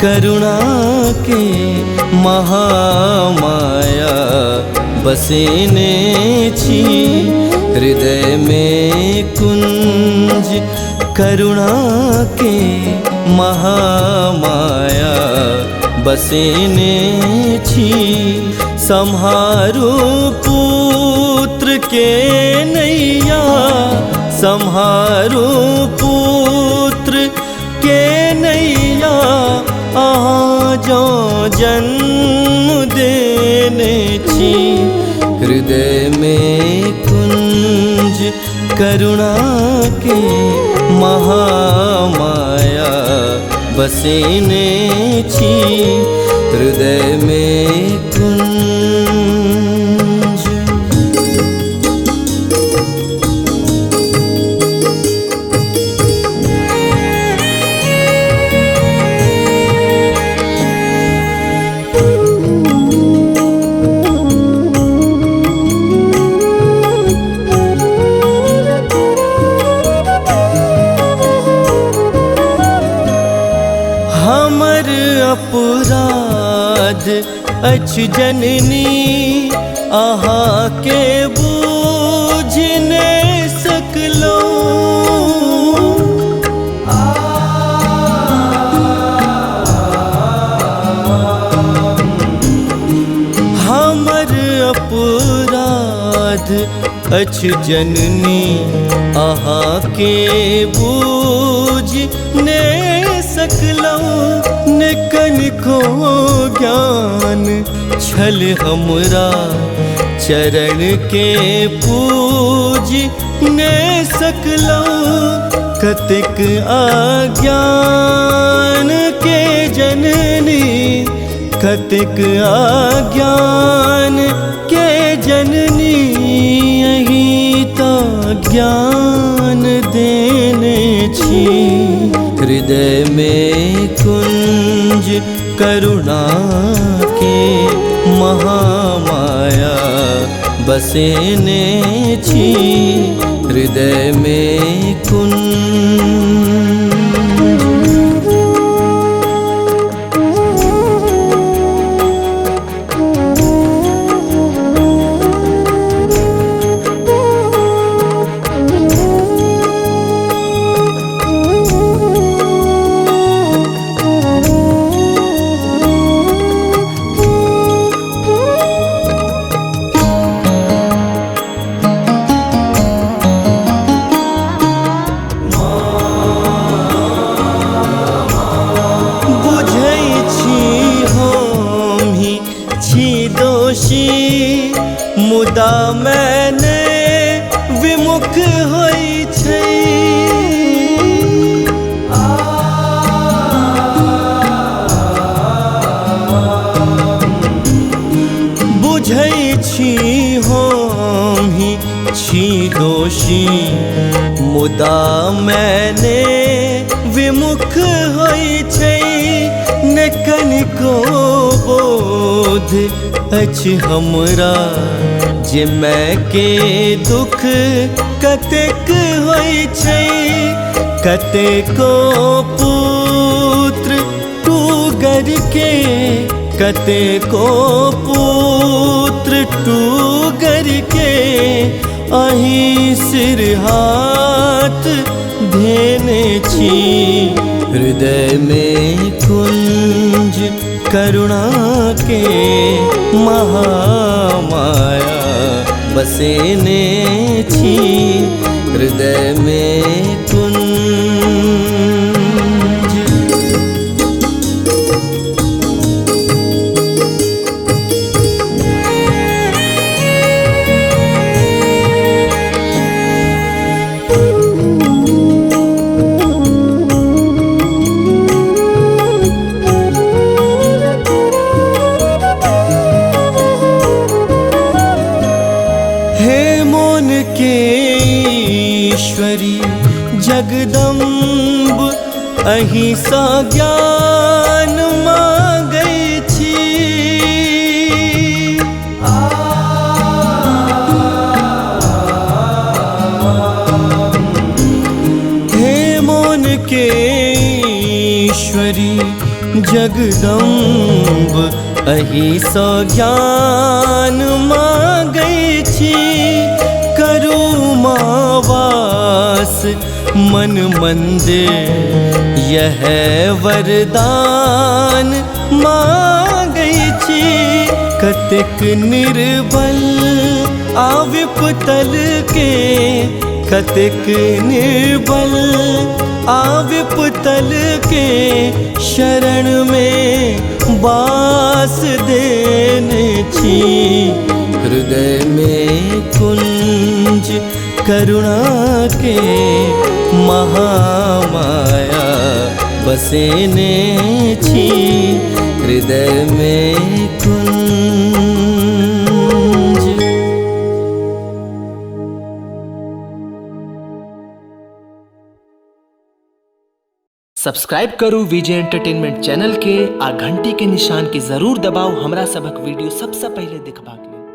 करुणा के महामाया बसेने छी। हृदय में कुंज करुणा के महामाया बसेने छी। सम्हारो पुत्र के नैया, सम्हारो पुत्र के नैया। आहाँ जो जन्म देने छी। हृदय में कुंज करुणा के महामाया बसेने छी। हृदय में कुंज। हमर अपराध अछि जननी, आहाँ के बूझ नहीं सकलो। हमर अपराध अछि जननी, आहाँ के बूझ नहीं सकलो। निकन को ज्ञान छल हमरा चरण के पूज नहीं सकलो। कतिक अज्ञान के जननी, कतिक अज्ञान के जननी। यही तो ज्ञान देने छी। हृदय में कुंज करुणा के महामाया बसेने छी। हृदय में कुंज। मुदा मैंने विमुख होई छै। बुझै छी हम ही छी दोषी, मुदा मैंने विमुख होई छै। न कनिको बोध अछि हमरा जे मैं के दुख कतेक होई छै। कतेको पुत्र टूगर के, कतेको पुत्र टूगर के। अहीं सिर हाथ धेने छी। हृदय में कुंज करुणा के महामाया बसेने छी। हृदय में कुंज। मोन के ईश्वरी जगदम्ब अहिंसा ज्ञान मांगै छी। हे मोन के ईश्वरी जगदम्ब अहिंसा ज्ञान मांगै छी। करू मावास मन मंदिर यह वरदान मांगै छी। कतेक निर्बल आविपतल के, कतेक निर्बल आविपतल के शरण में बास देने छी। हृदय में कुंज करुणा के महामाया बसेने छी। हृदय में कुंज। सब्सक्राइब करू विजय एंटरटेनमेंट चैनल के आ घंटी के निशान के जरूर दबाओ हमरा सबक वीडियो सबसे पहले देखबाक लेल।